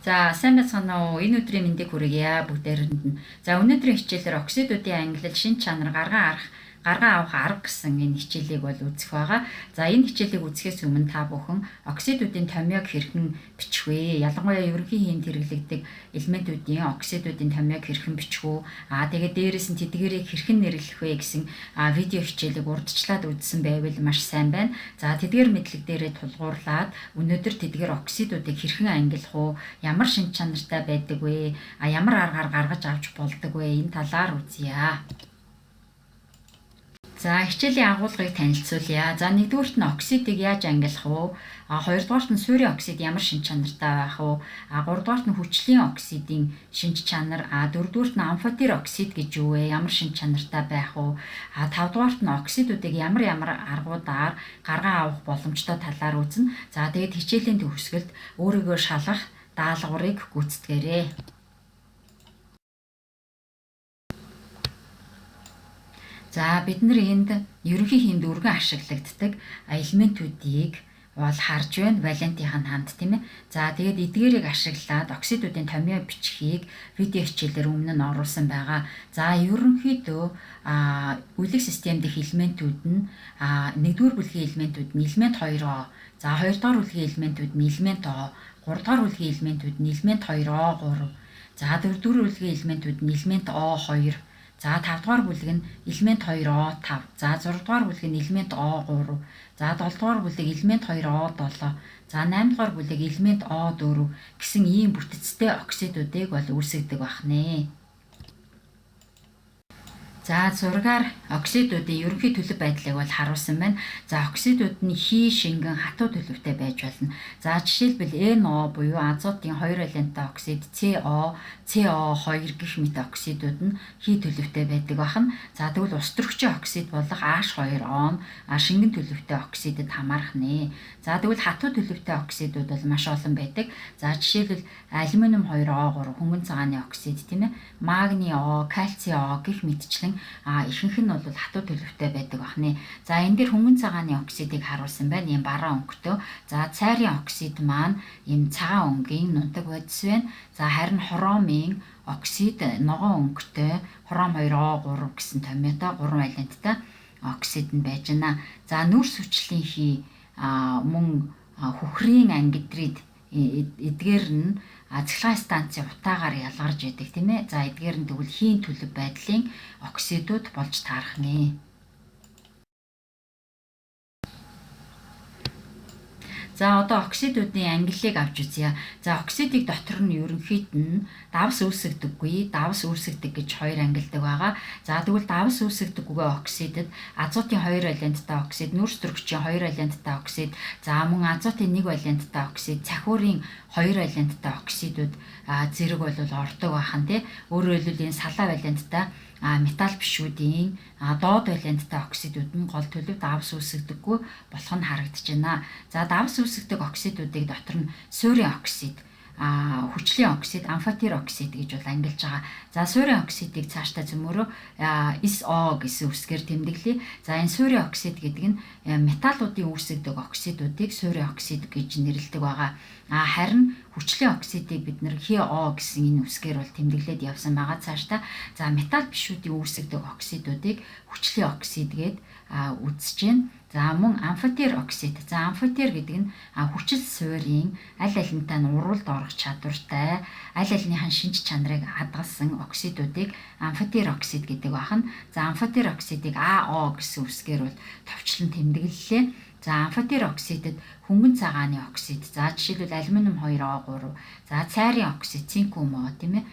За сайн байцгаана уу. Энэ өдрийн мэндийг хүргье бүгдээрэнд нь. За өнөөдрийн хичээлээр оксидуудын ангилал, шин чанар, гаргаа авах арга гэсэн энэ хичээлийг бол үзэх байгаа. За энэ хичээлийг үзэхээс өмнө та бүхэн оксидуудын томьёог хэрхэн бичих вэ? Ялангуяа ерөнхий хийнд хэрэглэгддэг элементүүдийн оксидуудын томьёог хэрхэн бичих үү? Тэгээд дээрээс нь тэдгээрийг хэрхэн нэрлэх вэ гэсэн видео хичээлийг урдчлаад үзсэн байвал маш сайн байна. За тэдгээр мэдлэг дээрээ тулгуурлаад өнөөдөр тэдгээр оксидуудыг хэрхэн ангилах уу? Ямар шин чанартай байдаг вэ? Ямар аргаар гаргаж авч болдог вэ? Энэ талаар үзье. За хичээлийн агуулгыг танилцуулъя. За нэгдүгüүрт нь оксидыг яаж ангилах вэ? Хоёрдугаарт нь суурийн оксид ямар шин чанартай байх вэ? Гуравдугаарт нь хүчлийн оксидын шинж чанар. Дөрөвдүгüүрт нь амфотер оксид гэж юу вэ? Ямар шин чанартай байх вэ? Тавдугаарт нь оксидуудыг ямар аргуудаар гаргаа авах боломжтой талаар үзнэ. За тэгээд хичээлийн төгсгөлд өөрийгөө шалгах даалгаврыг гүйцэтгээрэй. За бид нар энд ерөнхий хийнд өргөн ашиглагддаг элементүүдийг бол харж байна. Валентийн ханд тийм ээ. За тэгээд эдгээрийг ашиглаад оксидуудын томьёо бичгийг видео хичээлээр өмнө нь оруулсан байгаа. За ерөнхийдөө үлэг систем дэх элементүүд нь нэгдүгээр бүлгийн элементүүд нь элемент 2O. За хоёрдугаар бүлгийн элементүүд нь элемент O. Гуравдугаар бүлгийн элементүүд нь элемент 2O3. За дөрөвдүгээр бүлгийн элементүүд нь элемент O2. За 5 дугаар бүлэг нь элемент 2O5. За 6 дугаар бүлэг нь элемент O3. За 7 дугаар бүлэг элемент 2O7. За 8 дугаар бүлэг элемент O4 гэсэн ийм бүтэцтэй оксидуудыг бол үүсгэдэг байна. За зургаар оксидуудын ерөнхий төлөв байдлыг бол харуулсан байна. За оксидууд нь хий, шингэн, хатуу төлөвтэй байж болно. За жишээлбэл NO буюу азотын 2 валенттай оксид, CO, CO2 гэх мэт оксидууд нь хий төлөвтэй байдаг байна. За тэгвэл ус төрөгчийн оксид болох H2O шингэн төлөвтэй оксидэд хамаарах нэ. За тэгвэл хатуу төлөвтэй оксидууд бол маш олон байдаг. За жишээлбэл алюминиум 2O3 хөнгөн цагааны оксид тийм ээ. Магний O, кальци O гэх мэтчлэн ихэнх нь бол хатуу төлөвтэй байдаг байна. За энэ дээр хөнгөн цагааны оксидыг харуулсан байна. Ийм бараа өнгөтэй. За цайрын оксид маань ийм цагаан өнгийн нутаг бодис байна. За харин хромын оксид ногоон өнгөтэй хром 2O3 гэсэн томьёотой 3 валенттай оксид нь байж байна. За нүрс хүчлийн хий мөн хөхрийн ангидрид эдгээр нь цахилгаан станцын утаагаар ялгарч идэг тийм ээ. За эдгээр нь тэгвэл хийн төлөв байдлын оксидууд болж таарах нэ. За одоо оксидуудын ангиллыг авч үзье. За оксидыг дотор нь ерөнхийд нь давс үүсгдэггүй, давс үүсгдэг гэж хоёр ангилдаг байгаа. За тэгвэл давс үүсгдэггүй оксидэд азотын 2 валенттай оксид, нүрс төрөгчийн 2 валенттай оксид, за мөн азотын 1 валенттай оксид, цахиурын 2 валенттай оксидууд зэрэг бол ордог бахан тий. Өөрөөр хэлбэл энэ салаа валенттай металл бишүүдийн доод валенттай оксидууд нь гол төлөв давс үүсгдэггүй болох нь харагдаж байна. За давс үүсгдэг оксидуудыг дотор нь суурийн оксид, хүчлийн оксид, амфотер оксид гэж бол ангилж байгаа. За суурийн оксидыг цаашдаа зөмөрөө SO гэсэн үсгээр тэмдэглэе. За энэ суурийн оксид гэдэг нь металлуудын үүсгдэг оксидуудыг суурийн оксид гэж нэрлэдэг байгаа. Харин хүчлийн оксидыг бид нэр HO гэсэн энэ үсгээр бол тэмдэглээд явсан байгаа цаашдаа. За металл бишүүдийн үүсгдэг оксидуудыг хүчлийн оксид гээд үзэж байна. За мөн амфотер оксид. За амфотер гэдэг нь хүчил суурийн аль алинтай нь уралд орох чадвартай, аль алиныхаа шинж чанарыг хадгалсан оксидуудыг амфотер оксид гэдэг байна. За амфотер оксидыг AO гэсэн үсгээр бол товчлон тэмдэглэлээ. За амфотер оксидэд хөнгөн цагааны оксид, за жишээлбэл алюминиум 2O3, за цайрын оксид, цинкум O тийм ээ.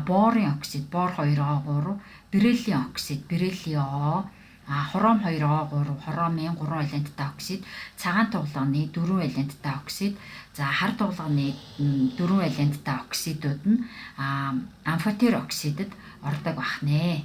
Борын оксид, бор 2O3, бериллийн оксид, берилли O, хром 2O3, хромын 3 валенттай оксид, цагаан тугалгааны 4 валенттай оксид, за хар тугалгааны 4 валенттай оксидууд нь амфотер оксидэд ордог байна.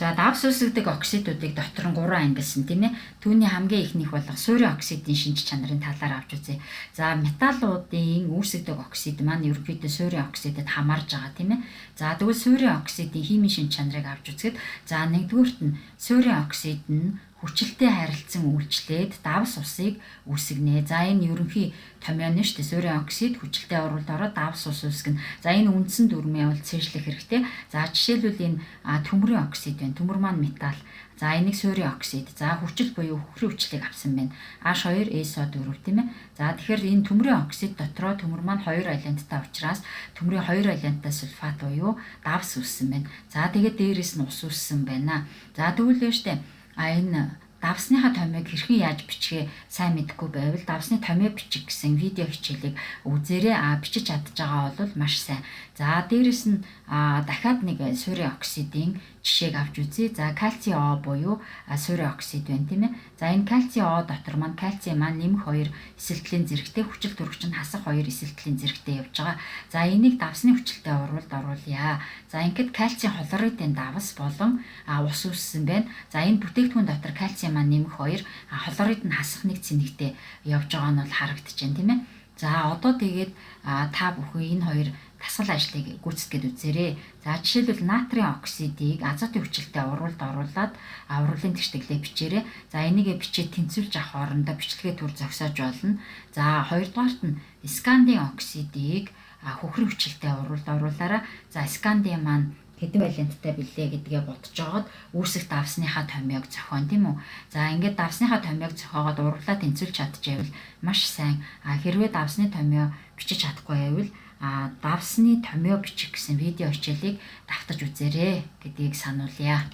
За давс үүсгдэг оксидуудыг дотор нь 3 ангилсан тийм ээ. Түүний хамгийн ихнийх болох суурийн оксидын шинж чанарын талаар авч үзье. За металлуудын үүсгдэг оксид маань ерөнхийдөө суурийн оксидэд хамаарж байгаа тийм ээ. За тэгвэл суурийн оксидын химийн шинж чанарыг авч үзэхэд за нэгдүгüүрт нь суурийн оксид нь хүчилтэй харилцан үйлчлээд давс усыг үүсгэнэ. За энэ ерөнхий томьёо нь шүү дээ. Суурийн оксид хүчилтэй урвалд ороод давс ус үүсгэнэ. За энэ үндсэн дүрмийн бол цээжлэх хэрэгтэй. За жишээлбэл энэ төмрийн оксид байна. Төмөр маань металл. За энийг суурийн оксид. За хүчил буюу хөхрийн хүчлийг авсан байна. H2SO4 тийм ээ. За тэгэхээр энэ төмрийн оксид дотроо төмөр маань 2 валенттай учраас төмрийн 2 валенттай сульфат буюу давс үүссэн байна. За тэгээд дээрээс нь ус үүссэн байна. За тэгвэл нь штэ энэ давсныхаа томьёог хэрхэн яаж бичгээ сайн мэдэхгүй байвал давсны томьёо бичих гэсэн видео хичээлийг үзээрэй. Бичиж чадж байгаа бол маш сайн. За дээрэс нь дахиад нэг суурийн оксидын жишээг авч үзье. За кальци О буюу суурийн оксид байна тийм ээ. За энэ кальци О дотор маань кальци маань нэмэх 2 эсэлтлийн зэрэгтэй, хүчил төрөгч нь хасах 2 эсэлтлийн зэрэгтэй явж байгаа. За энийг давсны хүчилтэй урвалд оруулъя. За ингээд кальци хлоридын давс болон ус үүссэн байна. За энэ бүтээгдэхүүн дотор кальци маань нэмэх 2 хлорид нь хасах 1 цэнэгтэй явж байгаа нь бол харагдаж байна тийм ээ. За одоо тэгээд та бүхэн энэ хоёр дасгал ажлыг гүйцэтгэхэд үзээрэй. За жишээлбэл натрийн оксидыг азотын хүчилтэй урвалд оруулаад урвалын тэгштгэлээ бичээрэй. За энийг бичээд тэнцвүүлж авах орондоо бичлэгээ төр зогсоож болно. За хоёрдугаарт нь скандийн оксидыг хөхрийн хүчилтэй урвалд оруулаарай. За скандийн маань хэдэн валенттай билээ гэдгээ бодож жоод үүсэх давсныхаа томьёог зохион тийм үү. За ингээд давсныхаа томьёог зохиогоод урвалаа тэнцвүүлж чадчихвэл маш сайн. Хэрвээ давсны томьёо бичиж чадахгүй байвал давсны томьёо бичих гэсэн видео хичээлийг давтаж үзээрэй гэдгийг сануулъя.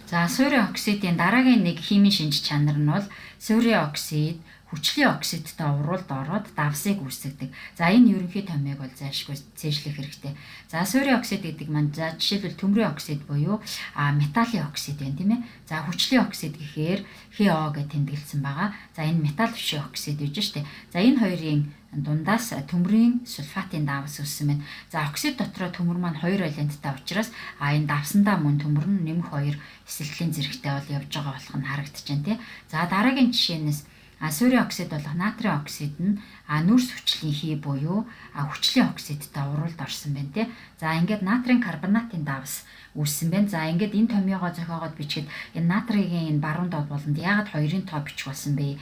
За суурийн оксидын дараагийн нэг химийн шинж чанар нь бол суурийн оксид хүчлийн оксидтай урвалд ороод давсыг үүсгэдэг. За энэ ерөнхий томьёог бол зайлшгүй цээжлэх хэрэгтэй. За суурийн оксид гэдэг маань за жишээлбэл төмрийн оксид буюу металлын оксид байна тийм ээ. За хүчлийн оксид гэхээр ХО гэж тэмдэглэсэн байгаа. За энэ металл бишийн оксид гэж штэ. За энэ хоёрын дундаас төмрийн сульфатын давс үүссэн байна. За оксид дотроо төмөр маань 2 валенттай учраас энэ давсандаа мөн төмөр нь нэмэх 2 эсэлтлийн зэрэгтэй бол явж байгаа болох нь харагдаж байна тий. За дараагийн жишээнээс суурийн оксид болох натрийн оксид нь нүрс хүчлийн хий буюу хүчлийн оксидтай урвалд орсон байна тий. За ингээд натрийн карбонатын давс үүссэн байна. За ингээд энэ томьёогоо зохиогоод бичгээд энэ натригийн энэ баруун доод болонд яагаад 2-ын тоо бичих болсон бэ?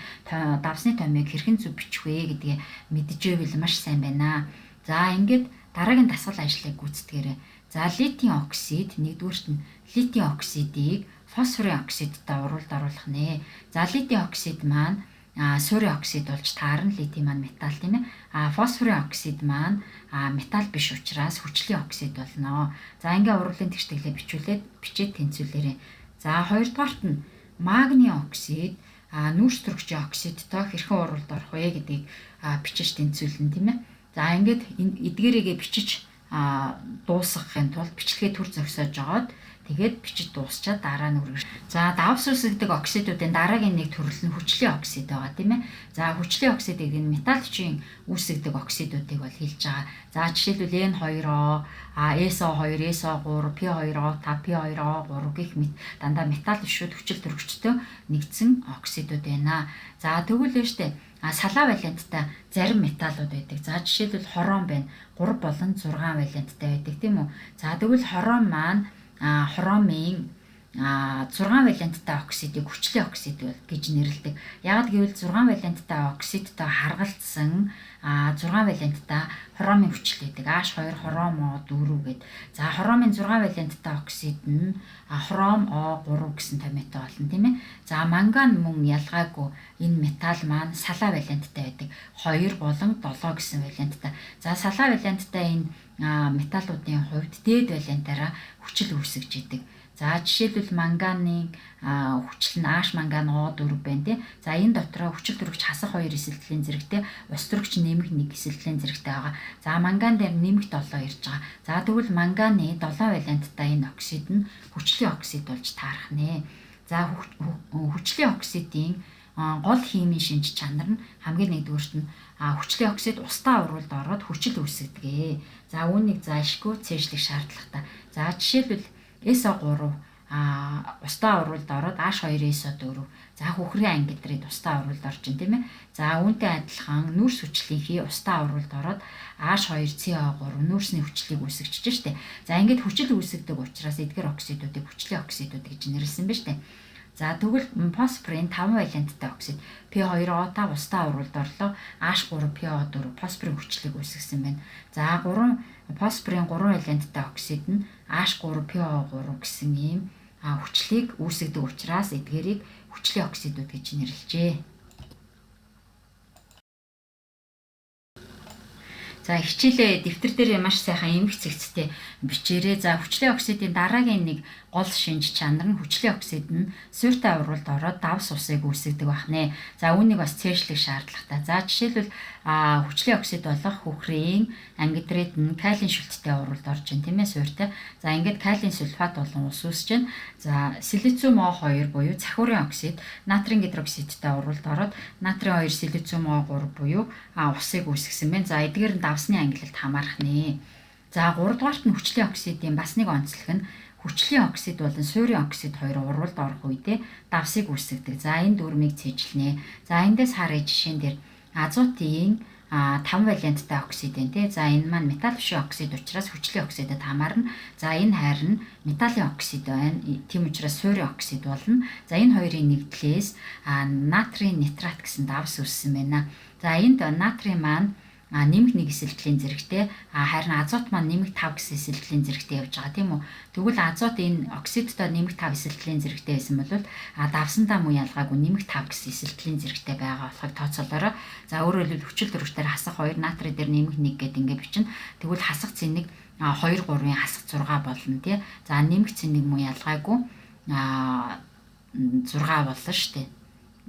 Давсны томьёог хэрхэн зөв бичих вэ гэдгээ мэдчихвэл маш сайн байна. За ингээд дараагийн дасгал ажлыг гүйцэтгээрэй. За литийн оксид нэгдүгüүрт нь литийн оксидыг фосфорын оксидтай урвалд оруулах нэ. За литийн оксид маань суурийн оксид болж таарна, литий маань металл тийм ээ. Фосфорын оксид маань металл биш учраас хүчлийн оксид болно. За ингээ урвалын тэгштгэлээ бичээд тэнцвүүлээрэй. За хоёрдугаарт нь магний оксид нүрс төрөгчийн оксидтой хэрхэн урвалд орох вэ гэдгийг бичиж тэнцвүүлнэ тийм ээ. За ингээд эдгээрийгээ бичиж дуусгахын тулд бичлэгээ төр зогсоож жоод тэгээд бичиж дуусчаад дараа нь үргэлж. За давс үүсгдэг оксидуудын дараагийн нэг төрөл нь хүчлийн оксид байгаа тийм ээ. За хүчлийн оксид гэдэг нь металлчийн үүсгдэг оксидуудыг бол хэлж байгаа. За жишээлбэл N2O, SO2, SO3, P2O5, P2O3 гэх мэт дандаа металл бишүүд хүчил төрөгчтэй нэгдсэн оксидууд байна. За тэгвэл нь штэ салаа валенттай зарим металлууд байдаг. За жишээлбэл хорон байна. 3 болон 6 валенттай байдаг тийм үү. За тэгвэл хорон маань хромын 6 валенттай оксидыг хүчлийн оксид гэж нэрлэдэг. Яг гэвэл 6 валенттай оксидтай харгалзсан 6 валенттай хромын хүчил гэдэг. H2 хром O4 гэдэг. За хромын 6 валенттай оксид нь хром O3 гэсэн томьёотой болно тийм ээ. За манган мөн ялгаагүй энэ металл маань салаа валенттай байдаг. 2 болон 7 гэсэн валенттай. За салаа валенттай энэ металлуудын хувьд дээд валентаараа хүчил үүсгэж идэг. За жишээлбэл манганы хүчил нь H манган O4 байна тий. За энэ дотроо хүчил төрөгч хасах 2 эсэлтлийн зэрэгтэй, ус төрөгч нэмэх 1 эсэлтлийн зэрэгтэй байгаа. За манган дээр нэмэх 7 ирж байгаа. За тэгвэл манганы 7 валенттай энэ оксид нь хүчлийн оксид болж таарах нэ. За хүчлийн оксидын гол химийн шинж чанар нь хамгийн нэгдүгüүрт нь хүчлийн оксид устаа урвалд ороод хүчил үүсгэдэг. За үүнийг заашгүй цээжлэх шаардлагатай. За жишээлбэл SO3 устдаа урвалд ороод H2 SO4. За хөхрийн ангид рээ устдаа урвалд орж ин тийм ээ. За үүнтэй адилхан нүүрс хүчлийнхий устдаа урвалд ороод H2 CO3 нүүрсний хүчлийг үүсгэж штэ. За ингээд хүчил үүсгдэг учраас эдгээр оксидуудыг хүчлийн оксидууд гэж нэрлсэн ба штэ. За тэгвэл фосфорын 5 валенттай оксид P2O5 устдаа урвалд орлоо H3PO4 фосфорын хүчлийг үүсгэсэн байна. За 3 фосфорын 3 валенттай оксид нь H3PO3 гэсэн ийм хүчлийг үүсгэдэг учраас эдгээрийг хүчлийн оксидууд гэж нэрлэжээ. За хичээлээ дэвтэр дээр маш сайхан эмх цэгцтэй бичээрэй. За хүчлийн оксидын дараагийн нэг гол шинж чанар нь хүчлийн оксид нь суйртай урвалд ороод давс усыг үүсгэдэг байна. За үүнийг бас цээжлэх шаардлагатай. За жишээлбэл хүчлийн оксид болох хөхрийн ангидрид нь калийн шүлттэй урвалд орж ин тийм ээ суйртай. За ингээд калийн сульфат болон ус үүсэж байна. За силициум O2 буюу цахиурын оксид натрийн гидроксидтэй урвалд ороод натрийн 2 силициум O3 буюу усыг үүсгэсэн байна. За эдгээр нь давсны ангилалд хамаарах нэ. За 3 дугаарт нь хүчлийн оксидын бас нэг онцлог нь хүчлийн оксид болон суурийн оксид хоёр урвалд орох үедээ давсыг үүсгэдэг. За энэ дүрмийг цээжлэнэ. За эндээс харъя жишээн дээр азотын 5 валенттай оксид энэ тий. За энэ маань металл бишийн оксид учраас хүчлийн оксидэд хамаарна. За энэ харин металлын оксид байна. Тийм учраас суурийн оксид болно. За энэ хоёрын нэгдлээс натрийн нитрат гэсэн давс үүссэн байна. За энд натрийн маань нэмэх 1 эсэлтгэлийн зэрэгтэй харин азот маань нэмэх 5 гэсэн эсэлтгэлийн зэрэгтэй явж байгаа тийм үү. Тэгвэл азот энэ оксидтой нэмэх 5 эсэлтгэлийн зэрэгтэй байсан бол давсандаа муу ялгаагүй нэмэх 5 гэсэн эсэлтгэлийн зэрэгтэй байгаа болохыг тооцоолоорой. За өөрөөр хэлбэл хүчил дөрвтээр хасах 2 натрий дээр нэмэх 1 гэдэг ингээд бичнэ. Тэгвэл хасах цэник 2 3-ын хасах 6 болно тий. За нэмэх цэник муу ялгаагүй 6 болно шүү дээ.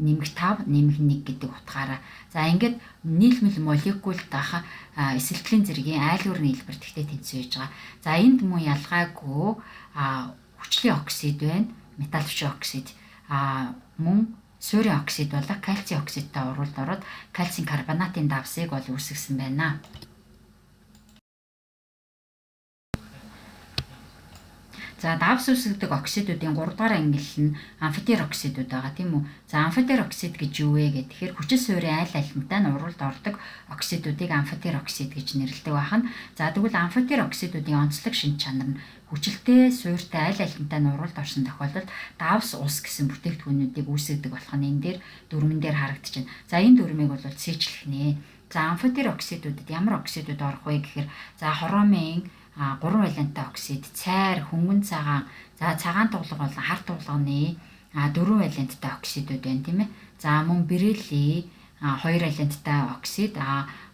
Нэмэх 5 нэмэх 1 гэдэг утгаараа. За ингээд нийлмэл молекул дах эсэлтгэлийн зэргийн айлгуур нийлбэр тэгтээ тэнцвэж байгаа. За энд муу ялгаагүй хүчлийн оксид байна. Металл бишийн оксид мөн суурийн оксид болох кальцийн оксидтай урвалд ороод кальцийн карбонатын давсыг бол үүсгэсэн байна. За давс үүсгдэг оксидуудын 3 дугаар ангилал нь амфитер оксидууд байгаа тийм үү. За амфитер оксид гэж юу вэ гэхээр хүчил суурийн аль альмтай нь урвалд ордог оксидуудыг амфитер оксид гэж нэрлэдэг байна. За тэгвэл амфитер оксидуудын онцлог шинж чанар нь хүчилтэй суурьтай аль альмтай нь урвалд орсон тохиолдолд давс ус гэсэн бүтээгдэхүүнүүдийг үүсгэдэг болох нь энэ дээр дүрмэн дээр харагдаж байна. За энэ дүрмийг бол цээжлэх нэ. За амфитер оксидуудад ямар оксидууд орох вэ гэхээр за хромын 3 валенттай оксид, цайр, хөнгөн цагаан, за цагаан тулга болон хар тулганы 4 валенттай оксидууд байна тийм ээ. За мөн бериллийн 2 валенттай оксид,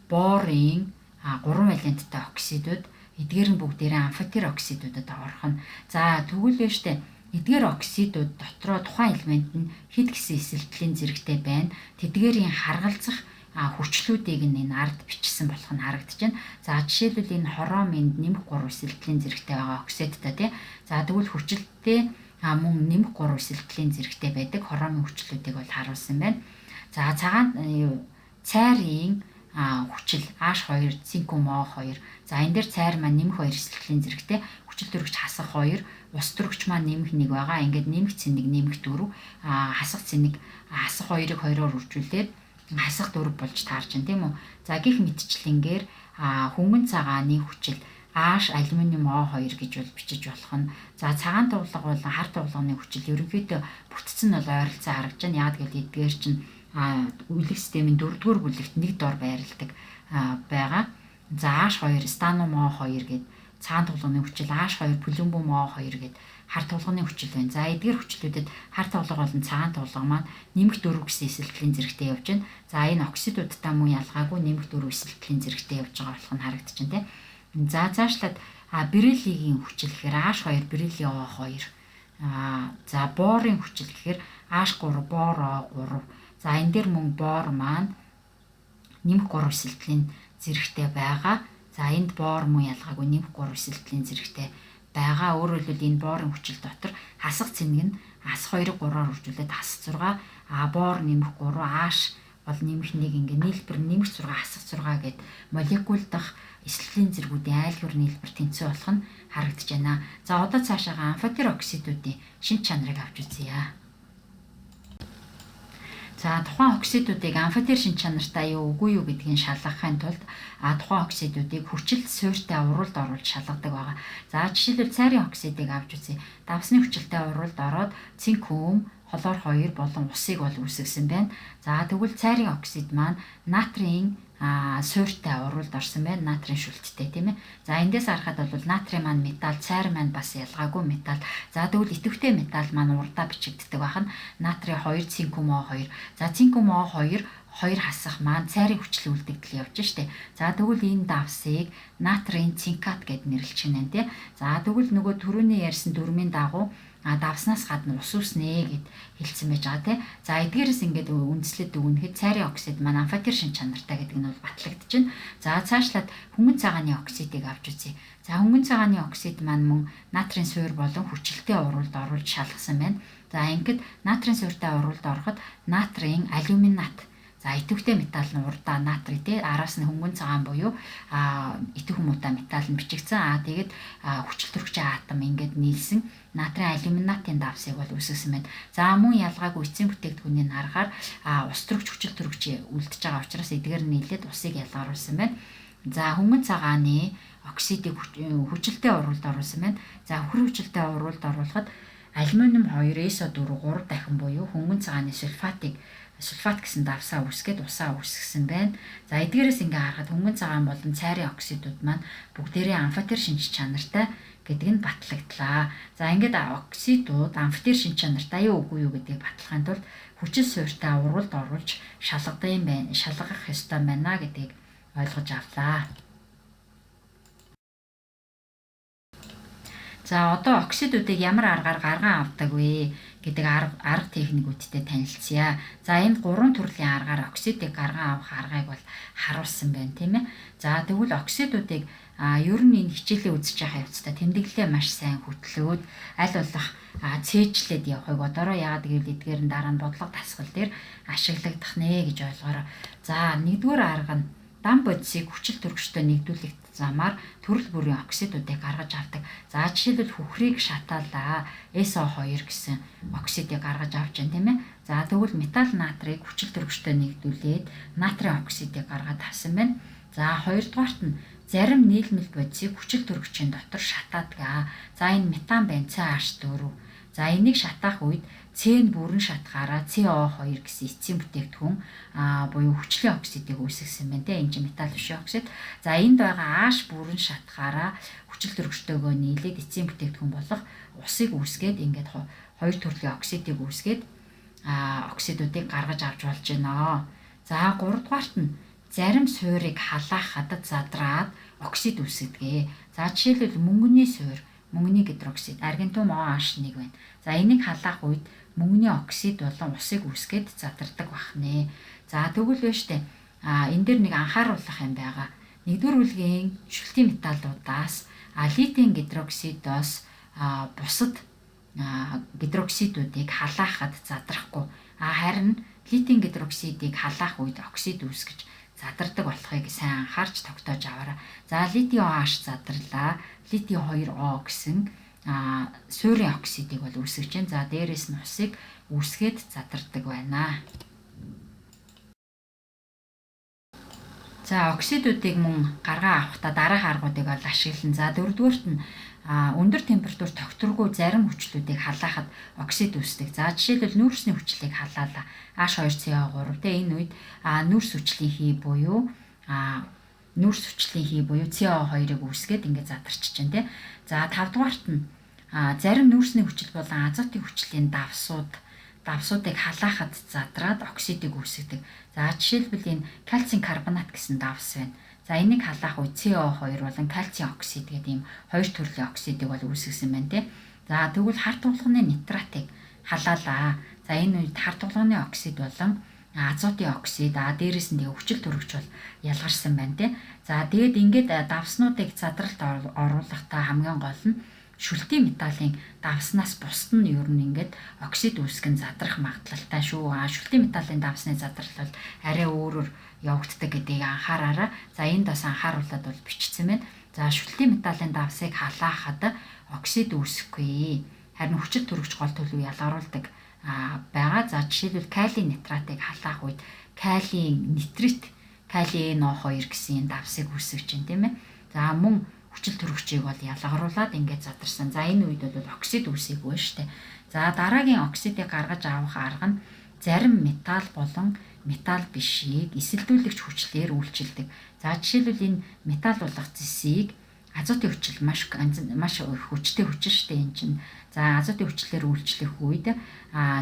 борын 3 валенттай оксидууд эдгээр нь бүгдээрээ амфитер оксидуудад орох нь. За тэгвэл вэ штэ эдгээр оксидууд дотроо тухайн элемент нь хэд гэсэн эсэлтгэлийн зэрэгтэй байна. Тэдгээрийн харгалзах хүчлүүдийг энэ ард бичсэн болох нь харагдаж байна. За жишээлбэл энэ хроминд нэмэх 3 эсэлтгэлийн зэрэгтэй байгаа оксидтай тий. За тэгвэл хүчлэлтэй мөн нэмэх 3 эсэлтгэлийн зэрэгтэй байдаг хромын хүчлүүдийг бол харуулсан байна. За цагаан цайрын хүчил H2 цинкум O2. За энэ дээр цайр маань нэмэх 2 эсэлтгэлийн зэрэгтэй хүчил дөрвч хасах 2 ус дөрвч маань нэмэх 1 байгаа. Ингээд нэмэх цэник нэмэх 4 хасах цэник хасах 2-ыг 2-оор үржүүлээд хасах 4 болж таарч байна тийм үү. За гих мэтчлэнгээр хөнгөн цагааны хүчил H алюминиум O2 гэж бол бичиж болох нь. За цагаан тулга болон хар тулганы хүчил ерөнхийдөө бүтцэн нь бол ойролцоо харагдаж байна. Яг гэвэл эдгээр чинь үлгэх системийн 4-р бүлэгт нэг дор байрладаг байгаа. За H2 станум O2 гэдэг цагаан тулганы хүчил H2 плюмбум O2 гэдэг хар тулганы хүчил байна. За эдгээр хүчлүүдэд хар тулга болон цагаан тулга маань нэмэх 4 гэсэн эсэлтгэлийн зэрэгтэй явж байна. За энэ оксидуудтай мөн ялгаагүй нэмэх 4 эсэлтгэлийн зэрэгтэй явж байгаа болох нь харагдаж байна тийм. За цаашлаад бериллигийн хүчил гэхээр H2 бериллийн O2. За борын хүчил гэхээр H3 бор O3. За энэ дээр мөн бор маань нэмэх 3 эсэлтгэлийн зэрэгтэй байгаа. За энд бор мөн ялгаагүй нэмэх 3 эсэлтгэлийн зэрэгтэй байгаа. Өөрөөр хэлбэл энэ борын хүчил дотор хасах цэник нь хас 2-ыг 3-оор үржүүлээд хас 6, бор нэмэх 3, H бол нэмэх 1 ингээ нийлбэр нэмэх 6 хасах 6 гэд молекул дахь эслэлийн зэргүүдийн айл бүр нийлбэр тэнцүү болох нь харагдаж байна. За одоо цаашаага амфотер оксидуудын шинж чанарыг авч үзье. За тухайн оксидуудыг амфотер шинж чанартай юу үгүй юу гэдгийг шалгахын тулд тухайн оксидуудыг хүчил суурьтай уралд оруулж шалгадаг байгаа. За жишээлбэл цайрын оксидыг авч үзье. Давсны хүчилтэй уралд ороод цинк, хөм, хлор 2 болон усыг бол үүсгэсэн байна. За тэгвэл цайрын оксид маань натрийн суурьтай уралд орсон байна. Натрийн шүлттэй тийм ээ. За эндээс харахад бол натрийн маань металл, цайр маань бас ялгаагүй металл. За тэгвэл идэвхтэй металл маань урдаа бичигддэг байх нь натрий 2, цинк, хөм, О2. За цинк, хөм, О2 2 хасах маань цайрын хүчил үлдэгдэл явж штэ. За тэгвэл энэ давсыг натрийн цинкат гэд нэрлэж байна тий. За тэгвэл нөгөө түрүүний ярьсан дүрмийн дагуу давснаас гадна ус үснэ гэд хэлсэн байж байгаа тий. За эдгээрээс ингээд үндслээд өгнөхэд цайрын оксид маань амфотер шинж чанартай гэдэг нь бол батлагдаж байна. За цаашлаад хөнгөн цагааны оксидыг авч үзье. За хөнгөн цагааны оксид маань мөн натрийн суурь болон хүчилтэй уралд оруулж шалгасан байна. За ингээд натрийн суурьтай уралд ороход натрийн алюминат за идэвхтэй металл нь урдаа натрий тий араас нь хөнгөн цагаан буюу идэвх муутай металл нь бичигдсэн. Тэгээд хүчил төрөгчийн атом ингээд нийлсэн натрийн алюминатын давсыг бол үүсгэсэн байна. За мөн ялгаагүй эцсийн бүтээгдэхүүнийг харахаар ус төрөгч хүчил төрөгч үлдэж байгаа учраас эдгээр нийлээд усыг ялгаруулсан байна. За хөнгөн цагааны оксидыг хүчилтэй уралд оруулсан байна. За хөрөв хүчилтэй уралд оруулахад алюминиум 2 SO4 3 дахин буюу хөнгөн цагааны сульфат гэсэн давсаа үүсгээд усаа үүсгэсэн байна. За эдгээрээс ингээ харахад хөнгөн цагаан болон цайрын оксидууд маань бүгдээрээ амфотер шинж чанартай гэдэг нь батлагдлаа. За ингээд оксидууд амфотер шинж чанартай юу үгүй юу гэдгийг батлахын тулд хүчил суурьтай уралд оруулж шалгах ёстой байна гэдгийг ойлгож авлаа. За одоо оксидуудыг ямар аргаар гарган авдаг вэ гэдэг арга техникүүдтэй танилцъя. За энэ 3 төрлийн аргаар оксидыг гарган авах аргыг бол харуулсан байна тийм ээ. За тэгвэл оксидуудыг ер нь энэ хичээлээ үзэж байгаа явцдаа тэмдэглэлээ маш сайн хөтлөөд аль болох цээжлээд явахыг бодороо яагаад гэвэл эдгээр нь дараа нь бодлого дасгал дээр ашиглагдах нэ гэж ойлгоорой. За нэгдүгээр арга нь дан бодисыг хүчил төрөгчтэй нэгдүүлэх замаар төрөл бүрийн оксидуудыг гаргаж авдаг. За жишээлбэл хүхрийг шатаалаа SO2 гэсэн оксидыг гаргаж авч байна тийм ээ. За тэгвэл металл натрийг хүчил төрөгчтэй нэгдүүлээд натрийн оксидыг гаргаад авсан байна. За хоёрдугаарт нь зарим нийлмэл бодисыг хүчил төрөгчийн дотор шатаадаг. За энэ метан байна CH4. За энийг шатаах үед С-н бүрэн шатгаараа CO2 гэсэн эцсийн бүтээгдэхүүн буюу хүчлийн оксидыг үүсгэсэн байна тийм энэ чинь металл бишийн оксид. За энд байгаа H бүрэн шатгаараа хүчил төрөгчтэйгөө нийлээд эцсийн бүтээгдэхүүн болох усыг үүсгээд ингээд хоёр төрлийн оксидыг үүсгээд оксидуудыг гаргаж авч болж байна. За 3 дугаарт нь зарим суурийг халаах хадад задраад оксид үүсгэдэг. За жишээлбэл мөнгөний суурь мөнгөний гидроксид аргентум OH1 байна. За энийг халаах үед мөнгөний оксид болон усыг үүсгээд задардаг бахнэ. За тэгвэл байна штэ. Энэ дээр нэг анхааруулах юм байгаа. Нэгдүгээр бүлгийн шүлтийн металлуудаас литийн гидроксидоос бусад гидроксидуудыг халаахад задрахгүй. Харин литийн гидроксидыг халаах үед оксид үүсгэж задардаг болохыг сайн анхаарч тогтоож аваарай. За литий OH задарлаа. Литий 2O гэсэн суурийн оксидыг бол үүсгэж байна. За дээрээс нь усыг үүсгээд задардаг байна. За оксидуудыг мөн гаргаа авахдаа дараах аргуудыг бол ашиглан. За дөрөвдүгээрт нь өндөр температур тогтворгүй зарим хүчлүүдийг халаахад оксид үүсдэг. За жишээлбэл нүүрсний хүчлийг халаалаа H2CO3 тэ энэ үед нүүрс хүчлийн хий буюу CO2-ыг үүсгээд ингээд задарчиж байна тэ. За 5 дугаарт нь зарим нүүрсний хүчил болон азотын хүчлийн давсуудыг халаахад задраад оксидыг үүсгэдэг. За жишээлбэл энэ кальцийн карбонат гэсэн давс байна. За энийг халаах үед CO2 болон кальцийн оксид гэдэг ийм хоёр төрлийн оксидыг бол үүсгэсэн байна тийм. За тэгвэл хар тулганы нитратыг халаалаа. За энэ үед хар тулганы оксид болон азотын оксид дээрээс нь хүчил төрөгч бол ялгарсан байна тийм. За тэгээд ингээд давснуудыг задралт оруулахдаа хамгийн гол нь шүлтийн металлын давснаас бусд нь ер нь ингээд оксид үүсгэн задрах магадлалтай шүү. Шүлтийн металлын давсны задрал бол арай өөрөөр явагддаг гэдгийг анхаараарай. За энд бас анхааруулад бол бичсэн байна. За шүлтийн металлын давсыг халаахад оксид үүсэхгүй. Харин хүчил төрөгч гол төлөв ялгаруулдаг байгаа. За жишээлбэл калий нитратыг халаах үед калийн нитрит, калий NO2 гэсэн давсыг үүсгэж байна, тийм ээ. За мөн хүчил төрөгчийг бол ялгаруулад ингээд задарсан. За энэ үед бол оксид үүсэхгүй шүү дээ. За дараагийн оксидыг гаргаж авах арга нь зарим металл болон металл бишийг эсэлдүүлэгч хүчлээр үйлчилдэг. За жишээлбэл энэ металл болох зэсийг азотын хүчил маш хүчтэй хүчил шүү дээ энэ чинь. За азотын хүчлээр үйлчлэх үед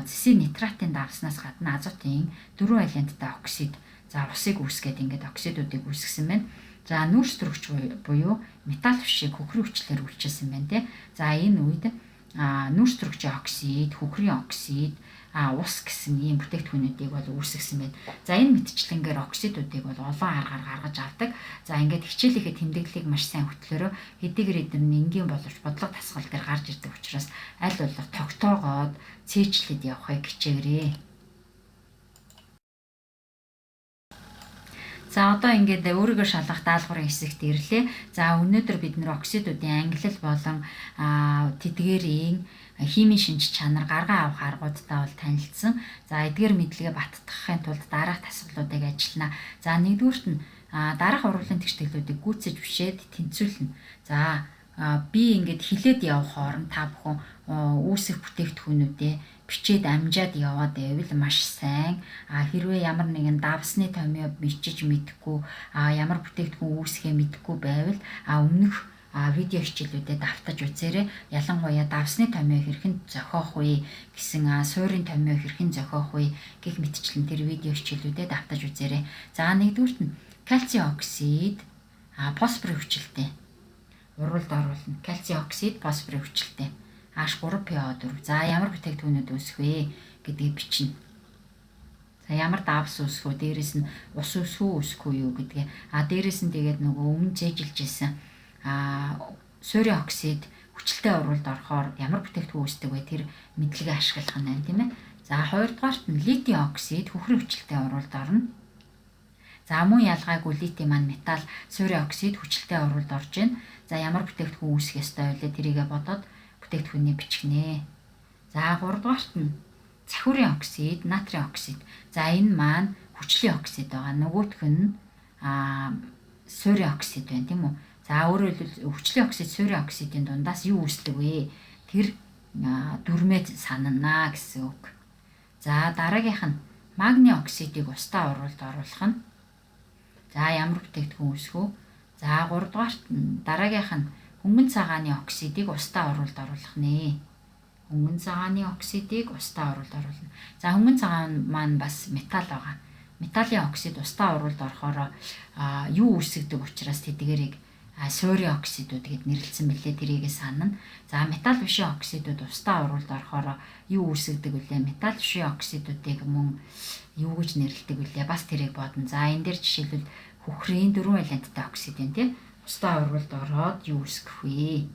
зэсийн нитратын давснаас гадна азотын 4 валенттай оксид за усыг үүсгээд ингээд оксидуудыг үүсгэсэн байна. За нүүрс төрөгч буюу металл бишийг хөхрийн хүчлээр үйлчилсэн байна тий. За энэ үед нүүрс төрөгчийн оксид, хөхрийн оксид, ус гэсэн ийм бүтээгдэхүүнүүдийг бол үүсгэсэн байна. За энэ мэтчлэнгээр оксидуудыг бол олон аргаар гаргаж авдаг. За ингээд хичээлийнхээ тэмдэглэлийг маш сайн хөтлөөрөө хэдийгээр эдгээр энгийн боловч бодлого тасгал дээр гарч ирдэг учраас аль болох тогтоогоод цээжлээд явахыг хичээгээрэй. За одоо ингээд өөрийгөө шалгах даалгаврын хэсэгт ирлээ. За өнөөдөр бид нэр оксидуудын ангилал болон тэдгээрийн химийн шинж чанар гаргаа авах аргуудтай бол танилцсан. За эдгээр мэдлэгээ баттгахын тулд дараах тасгалуудыг ажиллана. За нэгдүгüүрт нь дараах урвалын тэгшлэлүүдийг гүйцэж бишээд тэнцвүүлнэ. За би ингээд хилээд явах хооронд та бүхэн үүсэх бүтээгдэхүүнүүдээ бичээд амжаад яваад байвал маш сайн. Хэрвээ ямар нэгэн давсны томьёо бичиж мэдэхгүй, ямар бүтээгдэхүүн үүсэхээ мэдэхгүй байвал өмнөх видео хичээлүүдэд давтаж үзээрэй. Ялангуяа давсны томьёо хэрхэн зохиох вэ гэсэн суурийн томьёо хэрхэн зохиох вэ гэх мэтчлэн тэр видео хичээлүүдэд давтаж үзээрэй. За нэгдүгüүрт нь кальций оксид фосфорын хүчилтэй урвалд оруулна. Кальций оксид фосфорын хүчилтэй H3PO4. За ямар бүтээгдэхүүнүүд үүсэх вэ гэдгийг бичнэ. За ямар давс үүсэх вэ? Дээрээс нь ус үүсэх үү, үүсэхгүй юу гэдгээ. Дээрээс нь тэгээд нөгөө өмнө зээжилжсэн суурийн оксид хүчилтэй урвалд орохоор ямар бүтээгдэхүүн үүсдэг вэ? Тэр мэдлэгээ ашиглах нь байна, тийм ээ. За хоёрдугаарт нь литий оксид хөхрийн хүчилтэй урвалд орно. За мөн ялгаагүй литий маань металл, суурийн оксид хүчилтэй урвалд орж байна. За ямар бүтээгдэхүүн үүсэх ёстой вэ? Тэрийгэ бодоод бүтээгдэхүүнийг бичгэнэ. За 3 дугаарт нь цахиурын оксид, натрийн оксид. За энэ маань хүчлийн оксид байгаа. Нөгөөх нь суурийн оксид байна, тийм үү? За өөрөөр хэлбэл хүчлийн оксид, суурийн оксидын дундаас юу үүсдэг вэ? Тэр дүрмээ санана гэсэн үг. За дараагийнх нь магний оксидыг устдаа урвалд оруулах нь. За ямар бүтээгдэхүүн үүсэх вэ? За 3 дугаарт нь дараагийнх нь хөнгөн цагааны оксидыг устдаа урвалд оруулах нэ. Хөнгөн цагааны оксидыг устдаа урвалд оруулна. За хөнгөн цагаан маань бас металл байгаа. Металлын оксид устдаа урвалд орохоор юу үүсгдэг учраас тэдгээрийг суурийн оксидууд гэд нэрлэлсэн мэлээ. Тэрийгээ санана. За металл бишийн оксидууд устдаа урвалд орохоор юу үүсгдэг вүлээ? Металл бишийн оксидуудыг мөн юу гэж нэрлэдэг вүлээ? Бас тэрийг бодно. За энэ дээр жишээлбэл хөхрийн 4 валенттай оксид байна тийм. Устдаа урвалд ороод юу үүсгэх вэ?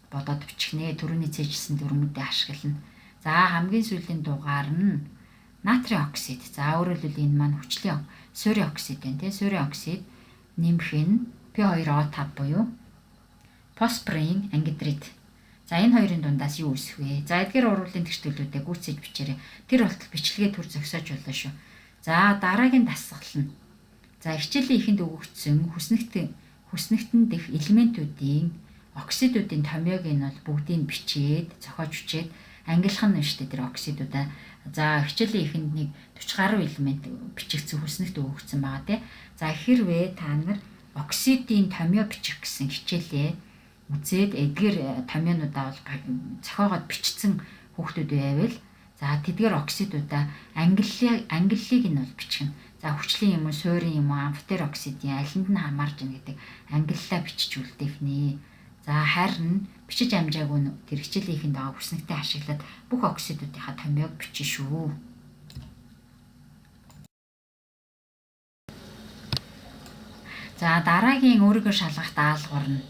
Бодоод бичихнэ. Түрүүний цээжилсэн дүрмүүдээ ашиглана. За хамгийн сүүлийн дугаар нь натрийн оксид. За өөрөөр хэлбэл энэ маань хүчлийн суурийн оксид байна тийм. Суурийн оксид нэмэх нь P2O5 буюу фосфорын ангидрид. За энэ хоёрын дундаас юу үүсэх вэ? За эдгээр урвалын тэгшлэлүүдээ гүйцээж бичээрэй. Тэр болтол бичлэгээ төр зогсоож болно шүү. За дараагийн дасгал нь. За хичээлийн ихэнд өгөгдсөн хүснэгтэн дэх элементүүдийн оксидуудын томьёог нь бол бүгдийг бичээд, зохиож бичээд ангилах нь шүү дээ тэр оксидуудаа. За хичээлийн ихэнд нэг 40 гаруй элемент бичигдсэн хүснэгт өгөгдсөн байгаа тийм. За хэрвээ та нар оксидын томьёо бичих гэсэн хичээлээ үзээд эдгээр томьёонуудаа бол зохиогоод бичсэн хүүхдүүд байвал за тэдгээр оксидуудаа ангиллыг нь бол бичгэнэ. За хүчлийн юм уу, суурийн юм уу, амфотер оксидын алинд нь хамаарж ийн гэдэг ангиллаа бичиж үлдээх нэ. За харин бичиж амжаагүй тэр хичээлийнхэнд байгаа хүснэгтээ ашиглаад бүх оксидуудынхаа томьёог бичнэ шүү. За дараагийн өөрийгөө шалгах даалгавар нь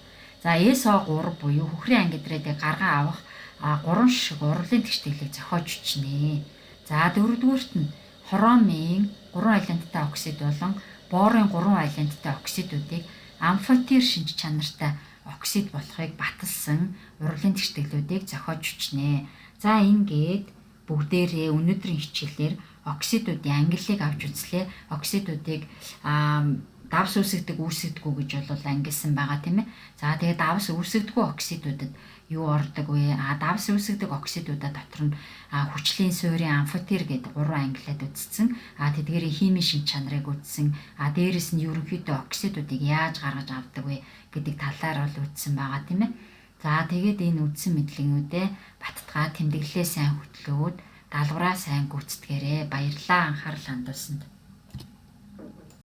За SO3 буюу хөхрийн анги эдрүүдийг гарган авах 3 шиг урлын тэгштгэлийг зохиож бичнэ. За дөрөвдүгüүрт нь хромын 3 валенттай оксид болон борын 3 валенттай оксидуудыг амфотер шинж чанартай оксид болохыг баталсан урлын тэгштгэлүүдийг зохиож бичнэ. За ингээд бүгдээрээ өнөөдрийн хичээлээр оксидуудын ангиллыг авч үзлээ. Оксидуудыг давс үүсгдэг үүсгдэггүй гэж бол ангилсан байгаа тийм ээ. За тэгээд давс үүсгдэггүй оксидуудад юу ордог вэ? Давс үүсгдэг оксидуудаа дотор нь хүчлийн суурийн амфотер гэдэг 3 ангиллаад үзсэн. Тэдгээрийн химийн шинж чанарыг үзсэн. Дээрэс нь ерөнхийдөө оксидуудыг яаж гаргаж авдаг вэ гэдэг талаар бол үзсэн байгаа тийм ээ. За тэгээд энэ үдсэн мэдлэгнүүдээ баттгаа тэмдэглэлээ сайн хөтлөөд даалгавраа сайн гүйцэтгээрэй. Баярлалаа анхаарал хандуулсанд.